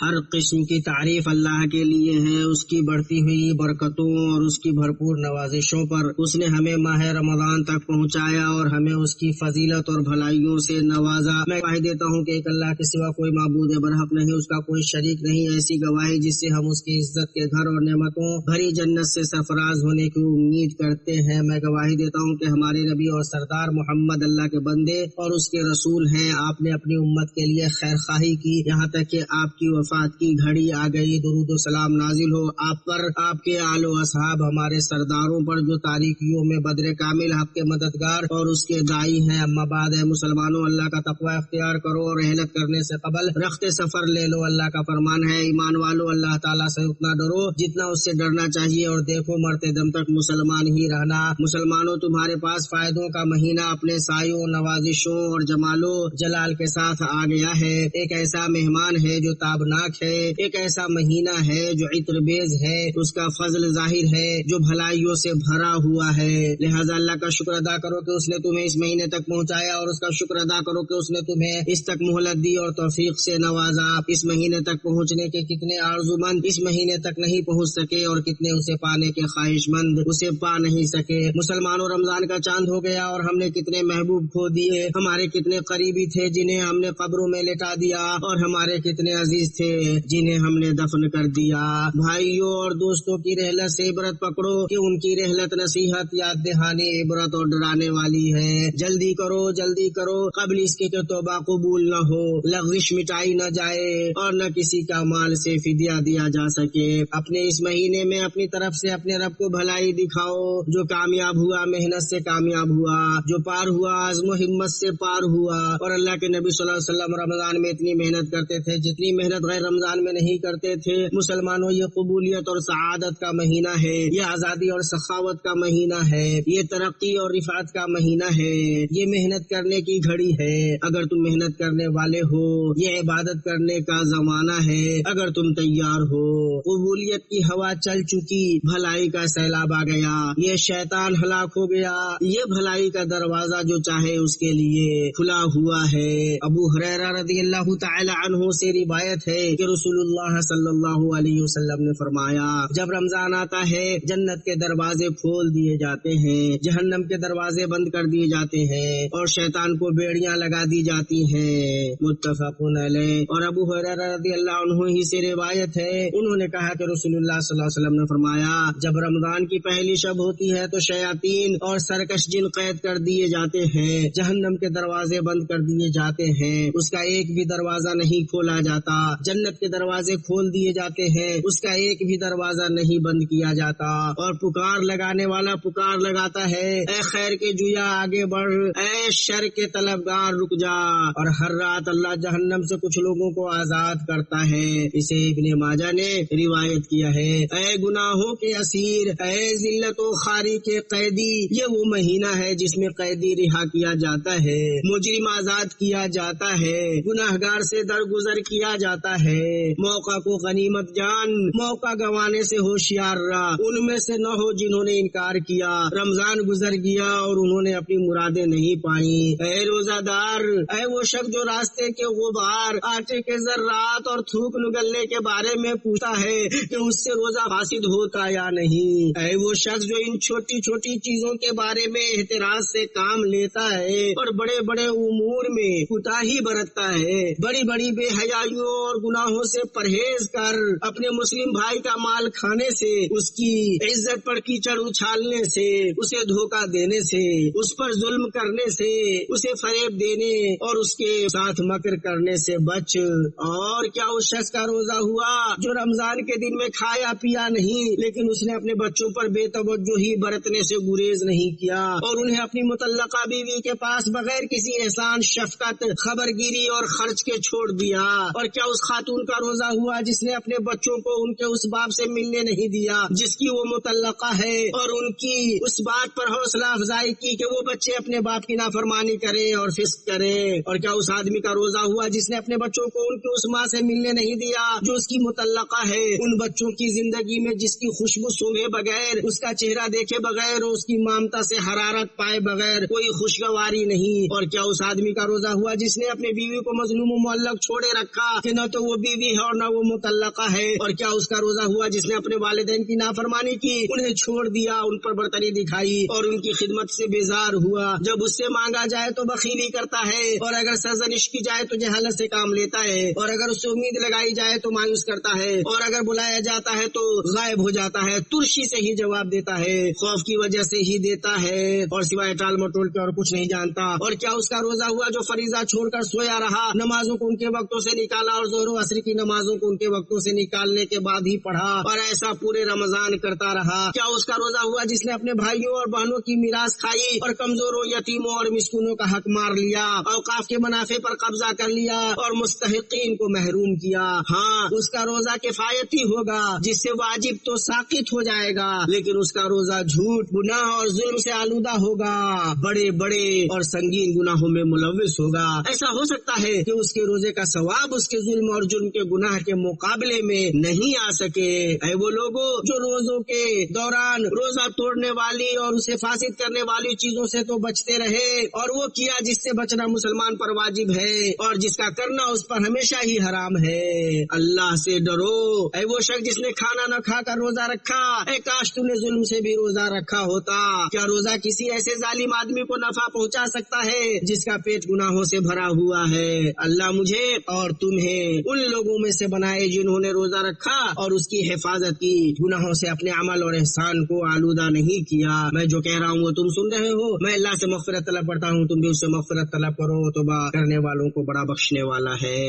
ہر قسم کی تعریف اللہ کے لیے ہے، اس کی بڑھتی ہوئی برکتوں اور اس کی بھرپور نوازشوں پر۔ اس نے ہمیں ماہ رمضان تک پہنچایا اور ہمیں اس کی فضیلت اور بھلائیوں سے نوازا۔ میں گواہی دیتا ہوں کہ ایک اللہ کے سوا کوئی معبود برحق نہیں، اس کا کوئی شریک نہیں۔ ایسی گواہی جس سے ہم اس کی عزت کے گھر اور نعمتوں بھری جنت سے سرفراز ہونے کی امید کرتے ہیں۔ میں گواہی دیتا ہوں کہ ہمارے نبی اور سردار محمد اللہ کے بندے اور اس کے رسول ہیں۔ آپ نے اپنی امت کے لیے خیر خواہی کی یہاں تک کہ آپ کی وفات کی گھڑی آ گئی۔ درود و سلام نازل ہو آپ پر، آپ کے آل و اصحاب، ہمارے سرداروں پر جو تاریکیوں میں بدر کامل حق کے مددگار اور اس کے دائی ہیں۔ اما بعد ہے مسلمانوں، اللہ کا تقوی اختیار کرو اور رحلت کرنے سے قبل رخت سفر لے لو۔ اللہ کا فرمان ہے، ایمان والو اللہ تعالیٰ سے اتنا ڈرو جتنا اس سے ڈرنا چاہیے، اور دیکھو مرتے دم تک مسلمان ہی رہنا۔ مسلمانوں، تمہارے پاس فائدوں کا مہینہ اپنے سایوں، نوازشوں اور جمال و جلال کے ساتھ آ گیا ہے۔ ایک ایسا مہمان ہے جو تابناک ہے، ایک ایسا مہینہ ہے جو عطر بیز ہے، اس کا فضل ظاہر ہے جو بھلائیوں سے بھرا ہوا ہے۔ لہذا اللہ کا شکر ادا کرو کہ اس نے تمہیں اس مہینے تک پہنچایا، اور اس کا شکر ادا کرو کہ اس نے تمہیں اس تک مہلت دی اور توفیق سے نوازا۔ اس مہینے تک پہنچنے کے کتنے آرزومند اس مہینے تک نہیں پہنچ سکے، اور کتنے اسے پانے کے خواہش مند اسے پا نہیں سکے۔ مسلمانوں، رمضان کا چاند ہو گیا اور ہم نے کتنے محبوب کھو دیے۔ ہمارے کتنے قریبی تھے جنہیں ہم نے قبروں میں لٹا دیا، اور ہمارے کتنے عزیز تھے جنہیں ہم نے دفن کر دیا۔ بھائیوں اور دوستوں کی رحلت سے عبرت پکڑو کہ ان کی رحلت نصیحت، یاد دہانی، عبرت اور ڈرانے والی ہے۔ جلدی کرو، جلدی کرو، قبل اس کے کہ توبہ قبول نہ ہو، لغزش مٹائی نہ جائے اور نہ کسی کا مال سے فدیہ دیا جا سکے۔ اپنے اس مہینے میں اپنی طرف سے اپنے رب کو بھلائی دکھاؤ۔ جو کامیاب ہوا محنت سے کامیاب ہوا، جو پار ہوا عزم و ہمت سے پار ہوا۔ اور اللہ کے نبی صلی اللہ علیہ وسلم رمضان میں اتنی محنت کرتے تھے جتنی محنت غیر رمضان میں نہیں کرتے تھے۔ مسلمانوں، یہ قبولیت اور سعادت کا مہینہ ہے، یہ آزادی اور سخاوت کا مہینہ ہے، یہ ترقی اور رفعت کا مہینہ ہے، یہ محنت کرنے کی گھڑی ہے اگر تم محنت کرنے والے ہو، یہ عبادت کرنے کا زمانہ ہے اگر تم تیار ہو۔ قبولیت کی ہوا چل چکی، بھلائی کا سیلاب آ گیا، یہ شیطان ہلاک ہو گیا، یہ بھلائی کا دروازہ جو چاہے اس کے لیے کھلا ہوا ہے۔ ابو ہریرہ رضی اللہ تعالی عنہ سے روایت ہے کہ رسول اللہ صلی اللہ علیہ وسلم نے فرمایا، جب رمضان آتا ہے جنت کے دروازے کھول دیے جاتے ہیں، جہنم کے دروازے بند کر دیے جاتے ہیں، اور شیطان کو بیڑیاں لگا دی جاتی ہیں۔ متفق علیہ۔ اور ابو ہریرہ رضی اللہ عنہ ہی سے روایت ہے، انہوں نے کہا کہ رسول اللہ صلی اللہ علیہ وسلم نے فرمایا، جب رمضان کی پہلی شب ہوتی ہے تو شیاطین اور سرکش جن قید کر دیے جاتے ہیں، جہنم کے دروازے بند کر دیے جاتے ہیں، اس کا ایک بھی دروازہ نہیں کھولا جاتا، جنت کے دروازے کھول دیے جاتے ہیں، اس کا ایک بھی دروازہ نہیں بند کیا جاتا، اور پکار لگانے والا پکار لگاتا ہے، اے خیر کے جویا آگے بڑھ، اے شر کے طلبگار رک جا۔ اور ہر رات اللہ جہنم سے کچھ لوگوں کو آزاد کرتا ہے۔ اسے ابن ماجہ نے روایت کیا ہے۔ اے گناہوں کے اسیر، اے ذلت و خواری کے قیدی، یہ وہ مہینہ ہے جس میں قیدی رہا کیا جاتا ہے، مجرم آزاد کیا جاتا ہے، گناہگار سے درگزر کیا جاتا ہے۔ موقع کو غنیمت جان، موقع گنوانے سے ہوشیار رہ، ان میں سے نہ ہو جنہوں نے انکار کیا۔ رمضان گزر گیا اور انہوں نے اپنی مرادیں نہیں پائیں۔ اے روزہ دار، اے وہ شخص جو راستے کے غبار، آٹے کے ذرات اور تھوک نگلنے کے بارے میں پوچھتا ہے کہ اس سے روزہ فاسد ہوتا یا نہیں۔ اے وہ شخص جو ان چھوٹی چھوٹی چیزوں کے بارے میں احتراز سے کام لیتا ہے اور بڑے بڑے امور میں کوتاہی برتتا ہے، بڑی بڑی بے حیائیوں اور گناہوں سے پرہیز کر، اپنے مسلم بھائی کا مال کھانے سے، اس کی عزت پر کیچڑ اچھالنے سے، اسے دھوکہ دینے سے، اس پر ظلم کرنے سے، اسے فریب دینے اور اس کے ساتھ مکر کرنے سے بچ۔ اور کیا اس شخص کا روزہ ہوا جو رمضان کے دن میں کھایا پیا نہیں، لیکن اس نے اپنے بچوں پر بے توجہی برتنے سے گریز نہیں کیا اور انہیں اپنی متعلقہ بیوی کے پاس بغیر کسی احسان، شفقت، خبرگیری اور خرچ کے چھوڑ دیا۔ اور کیا اس خاتون کا روزہ ہوا جس نے اپنے بچوں کو ان کے اس باپ سے ملنے نہیں دیا جس کی وہ متعلقہ ہے، اور ان کی اس بات پر حوصلہ افزائی کی کہ وہ بچے اپنے باپ کی نافرمانی کریں اور فسق کریں؟ اور کیا اس آدمی کا روزہ ہوا جس نے اپنے بچوں کو ان کی اس ماں سے ملنے نہیں دیا جو اس کی متعلقہ ہے، ان بچوں کی زندگی میں جس کی خوشبو سونگھے بغیر، اس کا چہرہ دیکھے بغیر اور اس کی مامتا سے حرارت پائے بغیر کوئی خوشگواری نہیں؟ اور کیا اس آدمی کا روزہ ہوا جس نے اپنے بیوی کو مظلوم و معلق چھوڑے رکھا کہ نہ تو تو وہ بیوی ہے اور نہ وہ مطلقہ ہے. اور کیا اس کا روزہ ہوا جس نے اپنے والدین کی نافرمانی کی, انہیں چھوڑ دیا, ان پر برتری دکھائی اور ان کی خدمت سے بیزار ہوا. جب اس سے مانگا جائے تو بخیلی کرتا ہے, اور اگر سرزنش کی جائے تو جہالت سے کام لیتا ہے, اور اگر اس سے امید لگائی جائے تو مایوس کرتا ہے, اور اگر بلایا جاتا ہے تو غائب ہو جاتا ہے, ترشی سے ہی جواب دیتا ہے, خوف کی وجہ سے ہی دیتا ہے, اور سوائے ٹال مٹول کے اور کچھ نہیں جانتا. اور کیا اس کا روزہ ہوا جو فریضہ چھوڑ کر سویا رہا, نمازوں کو ان کے وقتوں سے نکالا اور ظہر و عصر کی نمازوں کو ان کے وقتوں سے نکالنے کے بعد ہی پڑھا, اور ایسا پورے رمضان کرتا رہا. کیا اس کا روزہ ہوا جس نے اپنے بھائیوں اور بہنوں کی میراث کھائی اور کمزوروں, یتیموں اور مسکینوں کا حق مار لیا, اوقاف کے منافع پر قبضہ کر لیا اور مستحقین کو محروم کیا. ہاں, اس کا روزہ کفایتی ہوگا جس سے واجب تو ساقط ہو جائے گا, لیکن اس کا روزہ جھوٹ, گناہ اور ظلم سے آلودہ ہوگا, بڑے بڑے اور سنگین گناہوں میں ملوث ہوگا. ایسا ہو سکتا ہے کہ اس کے روزے کا ثواب اس کے ظلم اور جرم کے گناہ کے مقابلے میں نہیں آ سکے. اے وہ لوگوں جو روزوں کے دوران روزہ توڑنے والی اور اسے فاسد کرنے والی چیزوں سے تو بچتے رہے, اور وہ کیا جس سے بچنا مسلمان پر واجب ہے اور جس کا کرنا اس پر ہمیشہ ہی حرام ہے. اللہ سے ڈرو. اے وہ شخص جس نے کھانا نہ کھا کر روزہ رکھا, اے کاش تو نے ظلم سے بھی روزہ رکھا ہوتا. کیا روزہ کسی ایسے ظالم آدمی کو نفع پہنچا سکتا ہے جس کا پیٹ گناہوں سے بھرا ہوا ہے؟ اللہ مجھے اور تمہیں ان لوگوں میں سے بنائے جنہوں نے روزہ رکھا اور اس کی حفاظت کی, گناہوں سے اپنے عمل اور احسان کو آلودہ نہیں کیا. میں جو کہہ رہا ہوں وہ تم سن رہے ہو. میں اللہ سے مغفرت طلب کرتا ہوں, تم بھی اس سے مغفرت طلب کرو, توبہ کرنے والوں کو بڑا بخشنے والا ہے.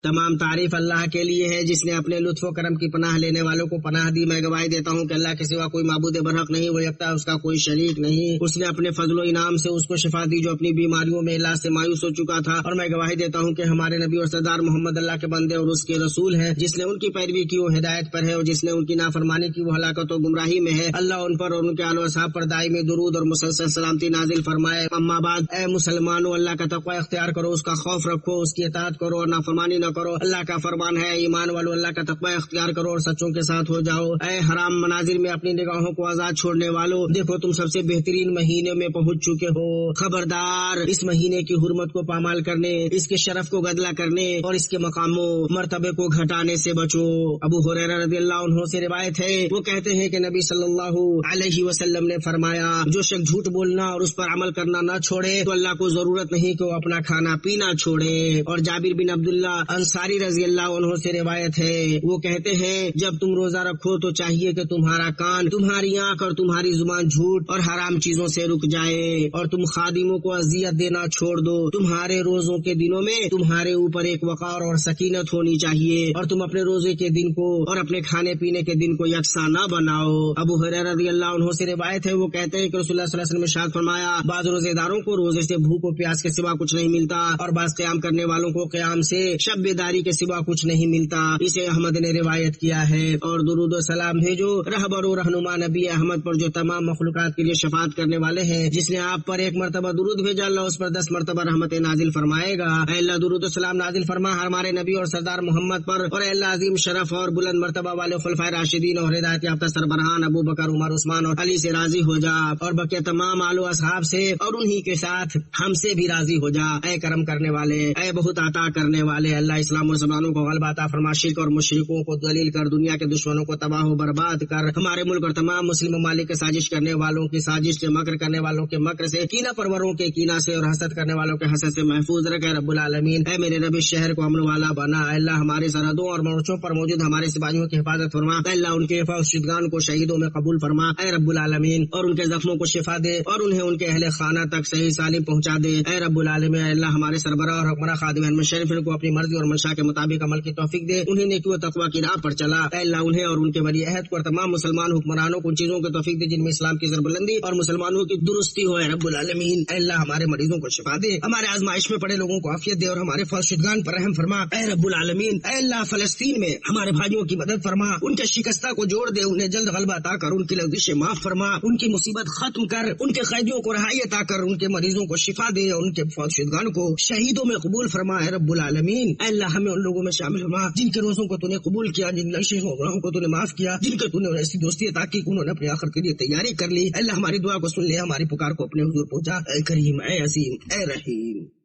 تمام تعریف اللہ کے لیے ہے جس نے اپنے لطف و کرم کی پناہ لینے والوں کو پناہ دی. میں گواہی دیتا ہوں کہ اللہ کے سوا کوئی معبود برحق نہیں, وہ یکتا ہے, اس کا کوئی شریک نہیں. اس نے اپنے فضل و انعام سے اس کو شفا دی جو اپنی بیماریوں میں علاج سے مایوس ہو چکا تھا. اور میں گواہی دیتا ہوں کہ ہمارے نبی اور سردار محمد اللہ کے بندے اور اس کے رسول ہیں. جس نے ان کی پیروی کی وہ ہدایت پر ہے, اور جس نے ان کی نافرمانی کی وہ ہلاکت و گمراہی میں ہے. اللہ ان پر اور ان کے آل و اصحاب پر دائمی درود اور مسلسل سلامتی نازل فرمائے. اما بعد, اے مسلمانوں, اللہ کا تقوی اختیار کرو, اس کا خوف رکھو, اس کی اطاعت کرو اور نافرمانی نہ کرو. اللہ کا فرمان ہے, ایمان والو اللہ کا تقوی اختیار کرو اور سچوں کے ساتھ ہو جاؤ. اے حرام مناظر میں اپنی نگاہوں کو آزاد چھوڑنے والو, دیکھو تم سب سے بہترین مہینے میں پہنچ چکے ہو. خبردار, اس مہینے کی حرمت کو پامال کرنے, اس کے شرف کو گدلا کرنے اور اس کے مقام و مرتبے کو گھٹانے سے بچو. ابو ہریرہ رضی اللہ عنہ سے روایت ہے, وہ کہتے ہیں کہ نبی صلی اللہ علیہ وسلم نے فرمایا, جو شخص جھوٹ بولنا اور اس پر عمل کرنا نہ چھوڑے تو اللہ کو ضرورت نہیں کہ وہ اپنا کھانا پینا چھوڑے. اور جابر بن عبداللہ انصاری رضی اللہ عنہ سے روایت ہے, وہ کہتے ہیں, جب تم روزہ رکھو تو چاہیے کہ تمہارا کان, تمہاری آنکھ اور تمہاری زبان جھوٹ اور حرام چیزوں سے رک جائے, اور تم خادموں کو اذیت دینا چھوڑ دو. تمہارے روزوں کے دنوں میں تمہارے اوپر ایک وقار اور سکینت ہونی چاہیے, اور تم اپنے روزے کے دن کو اور اپنے کھانے پینے کے دن کو یکساں نہ بناؤ. ابو ہریرہ رضی اللہ عنہ سے روایت ہے, وہ کہتے ہیں کہ رسول اللہ صلی اللہ علیہ وسلم نے ارشاد فرمایا, بعض روزے داروں کو روزے سے بھوک و پیاس کے سوا کچھ نہیں ملتا, اور بعض قیام کرنے والوں کو قیام سے شب بیداری کے سوا کچھ نہیں ملتا. اسے احمد نے روایت کیا ہے. اور درود و سلام بھیجو رہبر و رہنما نبی احمد پر جو تمام مخلوقات کے لیے شفاعت کرنے والے ہیں. جس نے آپ پر ایک مرتبہ درود بھیجا, اللہ اس پر 10 مرتبہ رحمت نازل فرمائے گا. اے اللہ درود و سلام نازل فرما ہمارے نبی اور سردار محمد پر, اور اے اللہ عظیم شرف اور بلند مرتبہ والے خلفائے راشدین اور ہدایت یافتہ سربراہان ابو بکر, عمر, عثمان اور علی سے راضی ہو جا, اور بقیہ تمام آل و اصحاب سے اور انہی کے ساتھ ہم سے بھی راضی ہو جا. اے کرم کرنے والے, اے بہت عطا کرنے والے, اللہ اسلام و مسلمانوں کو غلبہ عطا فرما, شرک اور مشرکوں کو ذلیل کر, دنیا کے دشمنوں کو تباہ و برباد کر, ہمارے ملک اور تمام مسلم ممالک کے سازش کرنے والوں کی سازش سے, مکر کرنے والوں کے مکر سے, کینہ پروروں کے کینہ سے, اور حسد کرنے والوں کے حسد سے محفوظ رکھ. رب العالمین, اے میرے رب اس شہر کو امن والا بنا. اے اللہ ہمارے سرحدوں اور مورچوں پر موجود ہمارے سپاہیوں کی حفاظت فرما. اے اللہ ان کے حفاظ شدگان کو شہیدوں میں قبول فرما. اے رب العالمین, اور ان کے زخموں کو شفا دے اور انہیں ان کے اہل خانہ تک صحیح سالم پہنچا دے. اے رب العالمین, اے اللہ ہمارے سربراہ اور حکمراں خادم احمد شریف کو اپنی مرضی اور منشا کے مطابق عمل کی توفیق دے. انہیں نیکی و تقوی کی راہ پر چلا. اے اللہ انہیں اور ان کے ولی عہد کو اور تمام مسلمان حکمرانوں کو ان چیزوں کی توفیق دے جن میں اسلام کی سربلندی اور مسلمانوں کی درستی ہو. اے رب العالمین, اے اللہ ہمارے مریضوں کو شفا دے, ہمارے آزمائش میں پڑے لوگوں کو عافیت دے, اور ہمارے فوج شدگان پر رحم فرما. اے رب العالمین, اے اللہ فلسطین میں ہمارے بھائیوں کی مدد فرما, ان کے شکستہ کو جوڑ دے, انہیں جلد غلبہ عطا کر, ان کی لغزشیں معاف فرما, ان کی مصیبت ختم کر, ان کے قیدیوں کو رہائی عطا کر, ان کے مریضوں کو شفا دے, اور ان کے فوج شدگان کو شہیدوں میں قبول فرما. اے رب العالمین, اے اللہ ہمیں ان لوگوں میں شامل ہوا جن کے روزوں کو تُونے قبول کیا، جن لشوں گناہوں کو تُونے معاف کیا، جن کے تُونے ایسی دوستی عطا کی کہ انہوں نے اپنے آخرت کے لیے تیاری کر لی۔ اللہ ہماری دعا کو سن لے، ہماری پکار کو اپنے حضور پہنچا۔ اے کریم، اے عظیم، اے رحیم۔